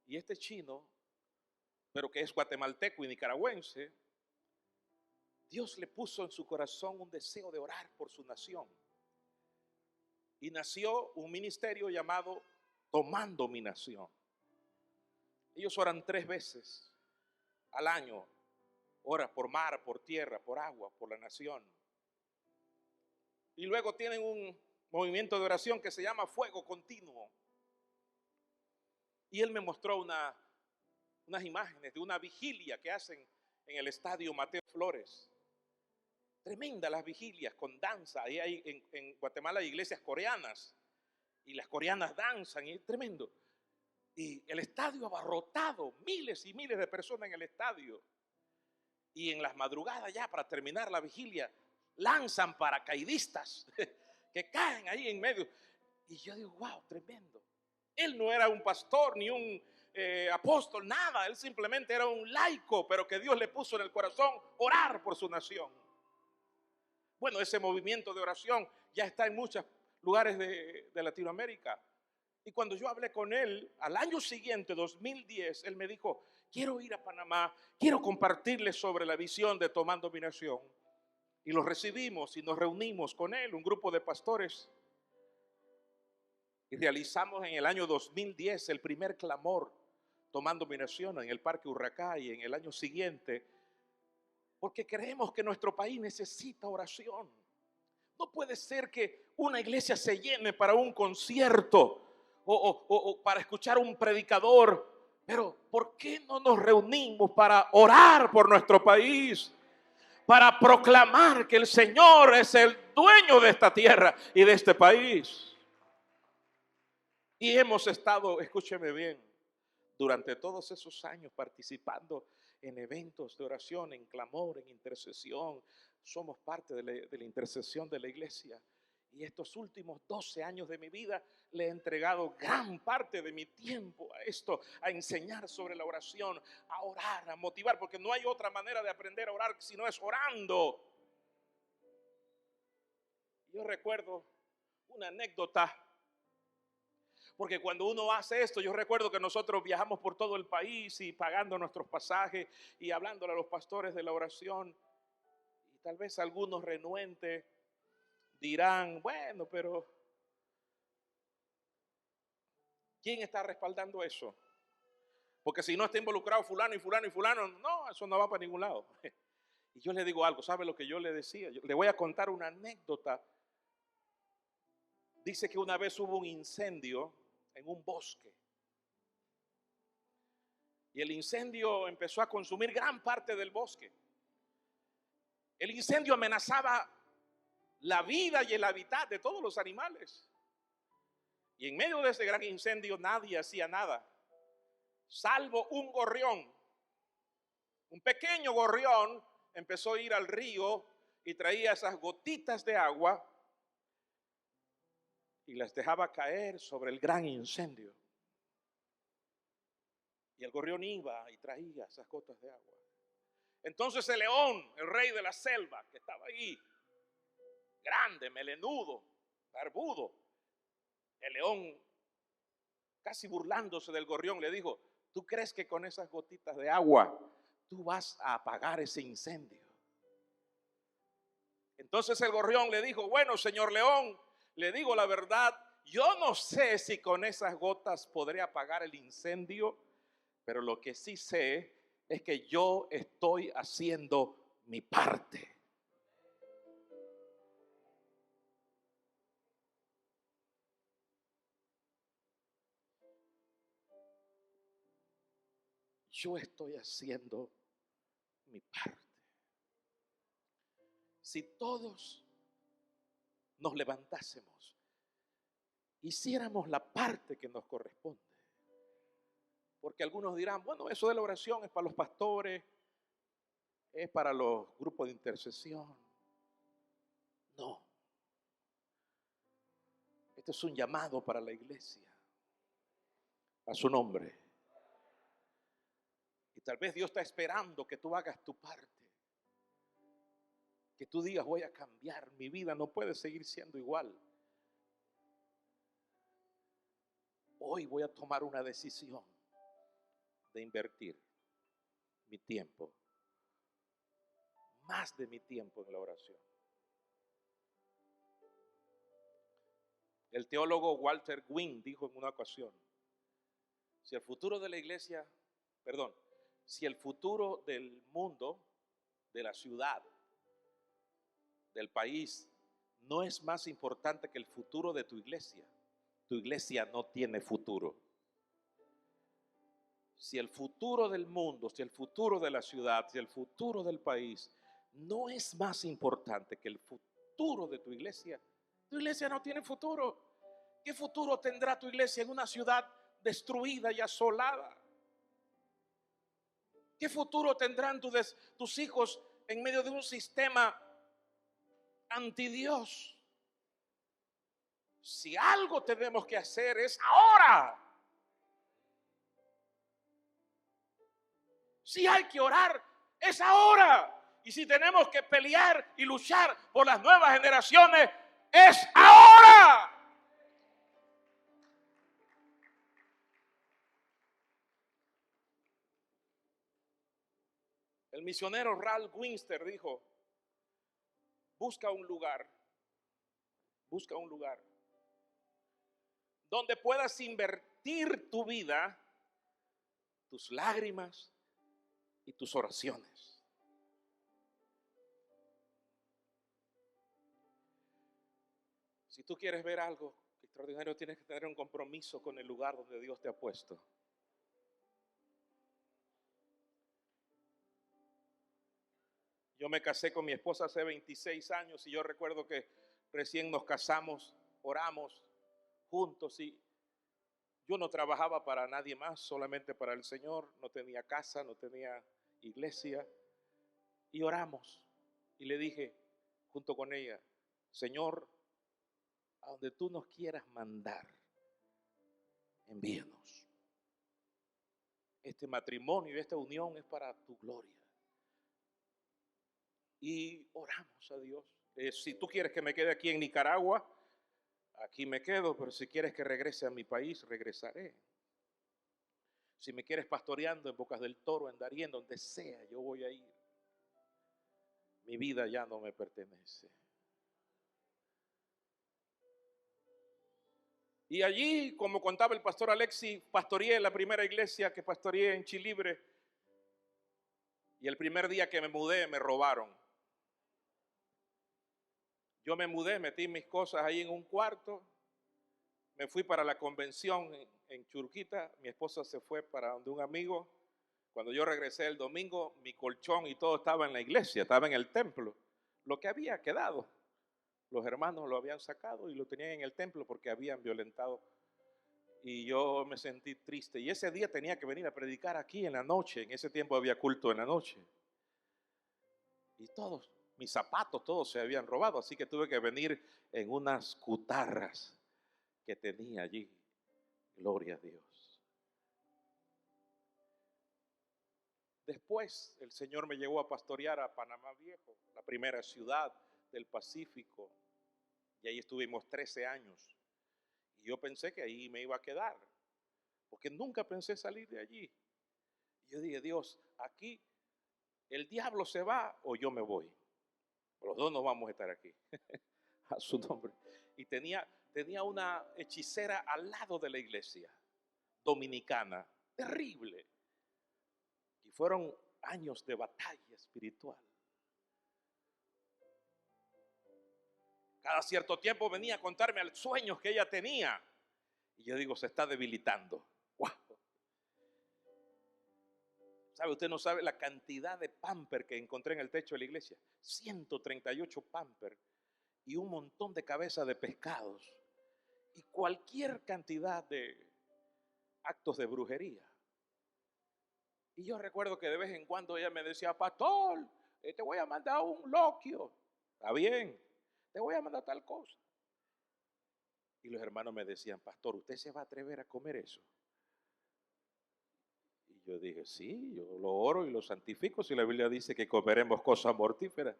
A: Y este chino, pero que es guatemalteco y nicaragüense, Dios le puso en su corazón un deseo de orar por su nación. Y nació un ministerio llamado Tomando mi Nación. Ellos oran 3 veces al año. Ora por mar, por tierra, por agua, por la nación. Y luego tienen un movimiento de oración que se llama Fuego Continuo. Y él me mostró unas imágenes de una vigilia que hacen en el estadio Mateo Flores. Tremenda las vigilias con danza. Ahí hay en Guatemala hay iglesias coreanas y las coreanas danzan y es tremendo. Y el estadio abarrotado, miles y miles de personas en el estadio. Y en las madrugadas ya para terminar la vigilia lanzan paracaidistas que caen ahí en medio. Y yo digo, wow, tremendo. Él no era un pastor ni un apóstol, nada. Él simplemente era un laico, pero que Dios le puso en el corazón orar por su nación. Bueno, ese movimiento de oración ya está en muchos lugares de Latinoamérica. Y cuando yo hablé con él, al año siguiente, 2010, él me dijo, quiero ir a Panamá, quiero compartirles sobre la visión de Tomando mi Nación. Y lo recibimos y nos reunimos con él, un grupo de pastores. Y realizamos en el año 2010 el primer clamor Tomando mi Nación en el Parque Urracá, y en el año siguiente, porque creemos que nuestro país necesita oración. No puede ser que una iglesia se llene para un concierto o para escuchar un predicador, pero ¿por qué no nos reunimos para orar por nuestro país? Para proclamar que el Señor es el dueño de esta tierra y de este país. Y hemos estado, escúcheme bien, durante todos esos años participando en eventos de oración, en clamor, en intercesión. Somos parte de la intercesión de la iglesia. Y estos últimos 12 años de mi vida le he entregado gran parte de mi tiempo a esto, a enseñar sobre la oración, a orar, a motivar, porque no hay otra manera de aprender a orar si no es orando. Yo recuerdo una anécdota, porque cuando uno hace esto, yo recuerdo que nosotros viajamos por todo el país y pagando nuestros pasajes y hablándole a los pastores de la oración. Y tal vez algunos renuentes dirán, bueno, pero ¿quién está respaldando eso? Porque si no está involucrado fulano y fulano y fulano, no, eso no va para ningún lado. Y yo le digo algo, ¿sabe lo que yo le decía? Yo le voy a contar una anécdota. Dice que una vez hubo un incendio en un bosque. Y el incendio empezó a consumir gran parte del bosque. El incendio amenazaba la vida y el hábitat de todos los animales. Y en medio de ese gran incendio nadie hacía nada, salvo un gorrión. Un pequeño gorrión empezó a ir al río y traía esas gotitas de agua y las dejaba caer sobre el gran incendio. Y el gorrión iba y traía esas gotas de agua. Entonces el león, el rey de la selva, que estaba ahí, grande, melenudo, barbudo, el león, casi burlándose del gorrión, le dijo, ¿tú crees que con esas gotitas de agua tú vas a apagar ese incendio? Entonces el gorrión le dijo, bueno, señor león, le digo la verdad, yo no sé si con esas gotas podré apagar el incendio, pero lo que sí sé es que yo estoy haciendo mi parte. yo estoy haciendo mi parte. Si todos nos levantásemos, hiciéramos la parte que nos corresponde. Porque algunos dirán, bueno, eso de la oración es para los pastores, es para los grupos de intercesión. No. Este es un llamado para la iglesia, a su nombre. Y tal vez Dios está esperando que tú hagas tu parte. Que tú digas, voy a cambiar, mi vida no puede seguir siendo igual. Hoy voy a tomar una decisión de invertir mi tiempo, más de mi tiempo en la oración. El teólogo Walter Wynn dijo en una ocasión, si el futuro de la iglesia, si el futuro del mundo, de la ciudad, del país, no es más importante que el futuro de tu iglesia no tiene futuro. Si el futuro del mundo, si el futuro de la ciudad, si el futuro del país no es más importante que el futuro de tu iglesia no tiene futuro. ¿Qué futuro tendrá tu iglesia en una ciudad destruida y asolada? ¿Qué futuro tendrán tus hijos en medio de un sistema anti Dios? Si algo tenemos que hacer es ahora. Si hay que orar, es ahora. Y si tenemos que pelear y luchar por las nuevas generaciones, es ahora. El misionero Ralph Winster dijo, busca un lugar donde puedas invertir tu vida, tus lágrimas y tus oraciones. Si tú quieres ver algo extraordinario, tienes que tener un compromiso con el lugar donde Dios te ha puesto. Yo me casé con mi esposa hace 26 años y yo recuerdo que recién nos casamos, oramos juntos y yo no trabajaba para nadie más, solamente para el Señor. No tenía casa, no tenía iglesia y oramos. Y le dije junto con ella, Señor, a donde tú nos quieras mandar, envíanos. Este matrimonio y esta unión es para tu gloria. Y oramos a Dios. Si tú quieres que me quede aquí en Nicaragua, aquí me quedo, pero si quieres que regrese a mi país, regresaré. Si me quieres pastoreando en Bocas del Toro, en Darién, donde sea, yo voy a ir. Mi vida ya no me pertenece. Y allí, como contaba el pastor Alexi, pastoreé la primera iglesia que pastoreé en Chilibre. Y el primer día que me mudé, me robaron. Yo me mudé, metí mis cosas ahí en un cuarto, me fui para la convención en Churquita, mi esposa se fue para donde un amigo. Cuando yo regresé el domingo, mi colchón y todo estaba en la iglesia, estaba en el templo. Lo que había quedado, los hermanos lo habían sacado y lo tenían en el templo porque habían violentado. Y yo me sentí triste. Y ese día tenía que venir a predicar aquí en la noche, en ese tiempo había culto en la noche. Y todos, mis zapatos, todos se habían robado, así que tuve que venir en unas cutarras que tenía allí. Gloria a Dios. Después el Señor me llevó a pastorear a Panamá Viejo, la primera ciudad del Pacífico, y ahí estuvimos 13 años. Y yo pensé que ahí me iba a quedar, porque nunca pensé salir de allí. Y yo dije, Dios, aquí el diablo se va o yo me voy. Los dos no vamos a estar aquí. A su nombre. Y tenía una hechicera al lado de la iglesia, dominicana, terrible. Y fueron años de batalla espiritual. Cada cierto tiempo venía a contarme los sueños que ella tenía. Y yo digo, se está debilitando. ¡Wow! ¿Sabe? Usted no sabe la cantidad de pamper que encontré en el techo de la iglesia. 138 pamper y un montón de cabezas de pescados y cualquier cantidad de actos de brujería. Y yo recuerdo que de vez en cuando ella me decía: pastor, te voy a mandar un loquio. Está bien, te voy a mandar tal cosa. Y los hermanos me decían: pastor, ¿usted se va a atrever a comer eso? Y yo dije: sí, yo lo oro y lo santifico si la Biblia dice que comeremos cosas mortíferas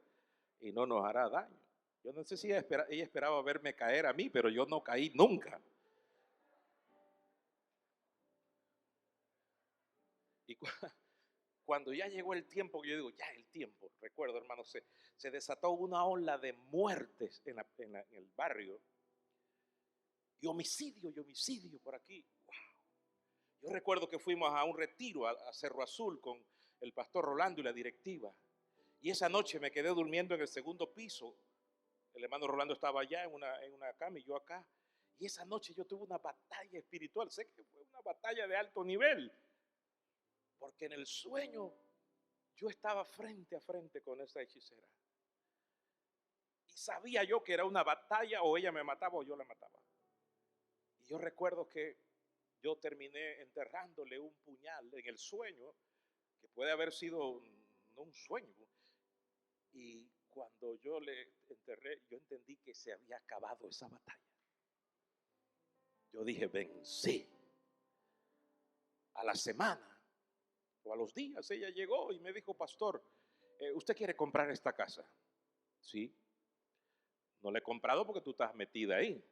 A: y no nos hará daño. Yo no sé si ella esperaba verme caer a mí, pero yo no caí nunca. Y cuando ya llegó el tiempo, yo digo, ya el tiempo, recuerdo, hermano, se desató una ola de muertes en el barrio. Y homicidio por aquí. Wow. Yo recuerdo que fuimos a un retiro a Cerro Azul con el pastor Rolando y la directiva. Y esa noche me quedé durmiendo en el segundo piso. El hermano Rolando estaba allá en una cama y yo acá. Y esa noche yo tuve una batalla espiritual. Sé que fue una batalla de alto nivel. Porque en el sueño yo estaba frente a frente con esa hechicera. Y sabía yo que era una batalla, o ella me mataba o yo la mataba. Y yo recuerdo que yo terminé enterrándole un puñal en el sueño, que puede haber sido no un sueño. Y cuando yo le enterré, yo entendí que se había acabado esa batalla. Yo dije: vencí. A la semana o a los días ella llegó y me dijo: pastor, ¿usted quiere comprar esta casa? Sí. No la he comprado porque tú estás metida ahí.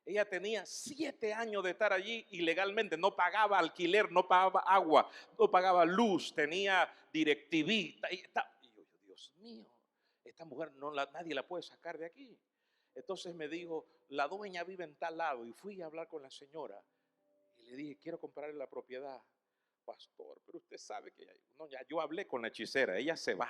A: Ella tenía 7 años de estar allí ilegalmente, no pagaba alquiler, no pagaba agua, no pagaba luz, tenía DirecTV. Y yo, Dios mío, esta mujer nadie la puede sacar de aquí. Entonces me dijo: la dueña vive en tal lado. Y fui a hablar con la señora y le dije: quiero comprarle la propiedad. Pastor, pero usted sabe que no, ya yo hablé con la hechicera, ella se va.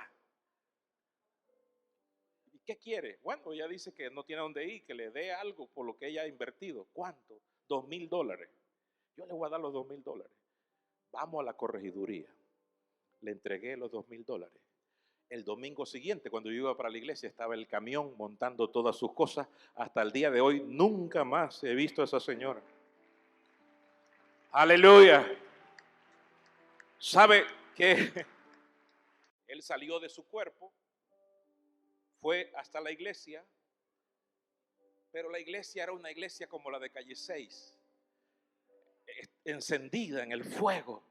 A: ¿Y qué quiere? Bueno, ella dice que no tiene dónde ir, que le dé algo por lo que ella ha invertido. ¿Cuánto? $2,000. Yo le voy a dar los $2,000. Vamos a la corregiduría. Le entregué los $2,000. El domingo siguiente, cuando yo iba para la iglesia, estaba el camión montando todas sus cosas. Hasta el día de hoy nunca más he visto a esa señora. Aleluya. ¿Sabe que él salió de su cuerpo? Fue hasta la iglesia, pero la iglesia era una iglesia como la de Calle 6, encendida en el fuego.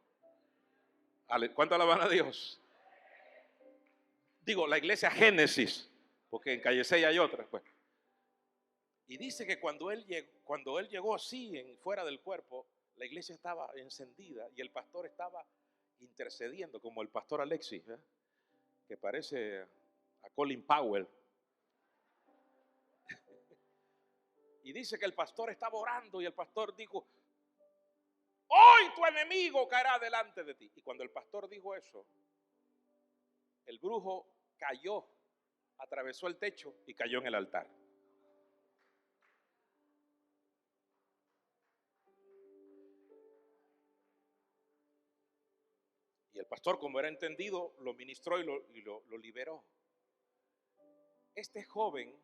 A: ¿Cuánto alaban a Dios? Digo, la iglesia Génesis, porque en Calle 6 hay otra, pues. Y dice que cuando él llegó así, fuera del cuerpo, la iglesia estaba encendida y el pastor estaba intercediendo, como el pastor Alexis, que parece a Colin Powell. Y dice que el pastor estaba orando y el pastor dijo: hoy tu enemigo caerá delante de ti. Y cuando el pastor dijo eso, el brujo cayó, atravesó el techo y cayó en el altar. Y el pastor, como era entendido, lo ministró y lo liberó. Este joven,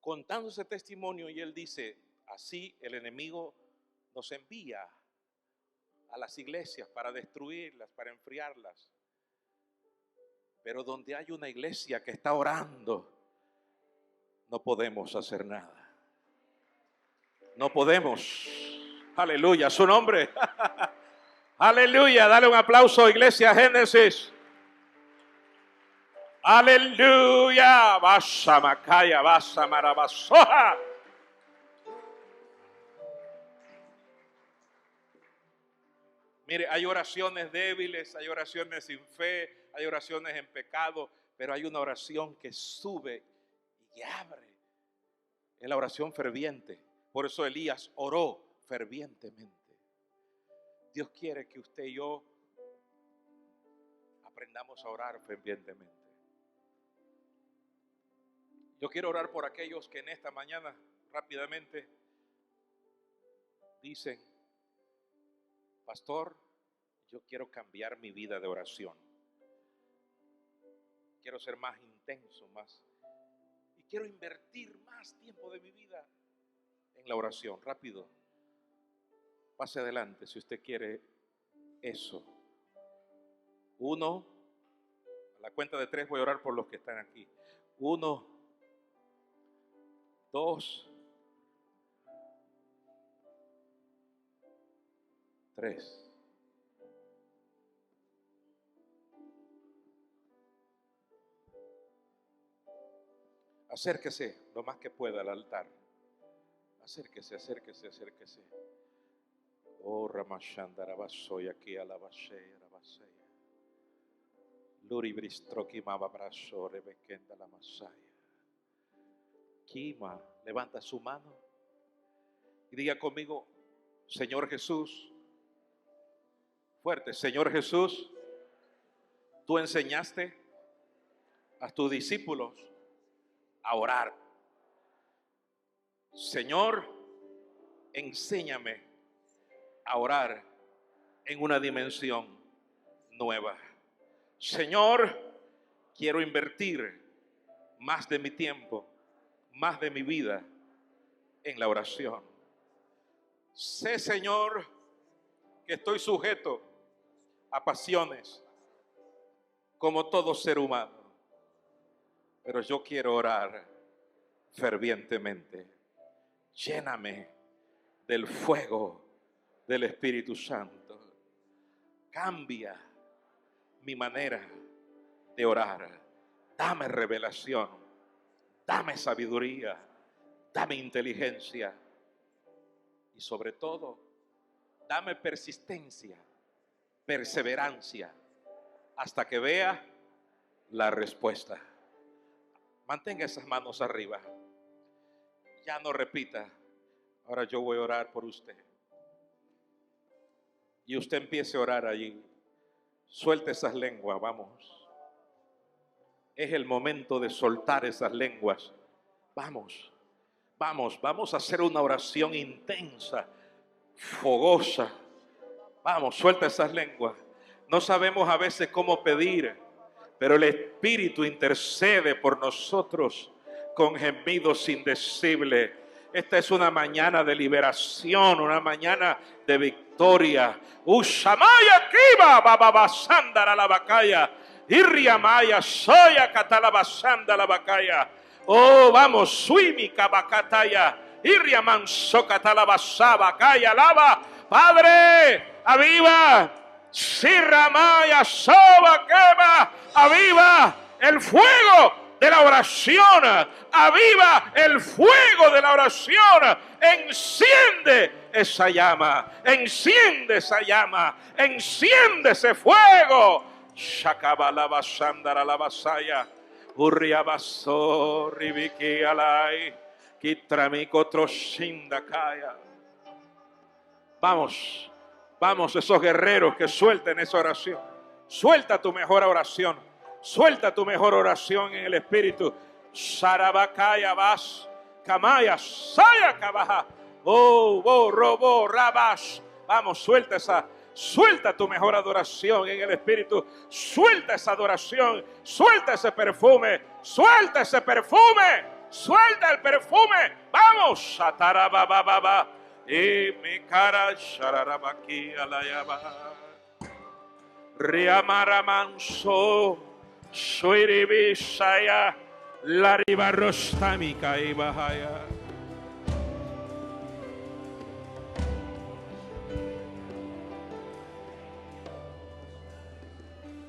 A: contando ese testimonio, y él dice: así el enemigo nos envía a las iglesias para destruirlas, para enfriarlas. Pero donde hay una iglesia que está orando, no podemos hacer nada. No podemos. Aleluya, su nombre. Aleluya, dale un aplauso, iglesia Génesis. Aleluya. Basa macaya, basa marabasoja. Mire, hay oraciones débiles, hay oraciones sin fe, hay oraciones en pecado, pero hay una oración que sube y abre. Es la oración ferviente. Por eso Elías oró fervientemente. Dios quiere que usted y yo aprendamos a orar fervientemente. Yo quiero orar por aquellos que en esta mañana rápidamente dicen: pastor, yo quiero cambiar mi vida de oración. Quiero ser más intenso, y quiero invertir más tiempo de mi vida en la oración. Rápido, pase adelante si usted quiere eso. 1, a la cuenta de 3 voy a orar por los que están aquí. 1, 2, 3. Acérquese lo más que pueda al altar. Acérquese, acérquese, acérquese. Oh, Ramashandarabasoy aquí a la Basheya, la Basaya. Luri Bristroki Mababraso, Rebekenda la Masaya. Kima, levanta su mano y diga conmigo: Señor Jesús, fuerte, Señor Jesús, tú enseñaste a tus discípulos a orar. Señor, enséñame a orar en una dimensión nueva. Señor, quiero invertir más de mi tiempo, más de mi vida en la oración. Sé, Señor, que estoy sujeto a pasiones como todo ser humano, pero yo quiero orar fervientemente. Lléname del fuego del Espíritu Santo. Cambia mi manera de orar. Dame revelación, dame sabiduría, dame inteligencia y sobre todo, dame persistencia, perseverancia hasta que vea la respuesta. Mantenga esas manos arriba. Ya no repita. Ahora yo voy a orar por usted. Y usted empiece a orar allí. Suelte esas lenguas, vamos. Es el momento de soltar esas lenguas. Vamos, vamos, vamos a hacer una oración intensa, fogosa. Vamos, suelta esas lenguas. No sabemos a veces cómo pedir, pero el Espíritu intercede por nosotros con gemidos indecibles. Esta es una mañana de liberación, una mañana de victoria. Ushamaya kiba bababasanda la bacaya. Irriamaya soya katalabasanda la bacaya. Oh, vamos, suimi kabakataya. Irriaman sokatalabasaba kaya lava. Padre, aviva. Sirramaya soba quema. Aviva el fuego de la oración, aviva el fuego de la oración, enciende esa llama, enciende esa llama, enciende ese fuego. Shakabalaba sandara la basaya, urriabaso ribiki alai, kitramiko troshindakaya. Vamos, vamos esos guerreros que suelten esa oración. Suelta tu mejor oración. Suelta tu mejor oración en el Espíritu. Sarabakaya vas, Kamaya, Saya Kabaja. Oh, bo, robo, rabas. Vamos, suelta tu mejor adoración en el Espíritu. Suelta esa adoración. Suelta ese perfume. Suelta ese perfume. Suelta el perfume. Vamos, Satarabababa. Y mi cara, Shararabaki alayaba. Riamaramanso. Suiribisaya Laribarostamika y Bahaya.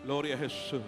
A: Gloria a Jesús.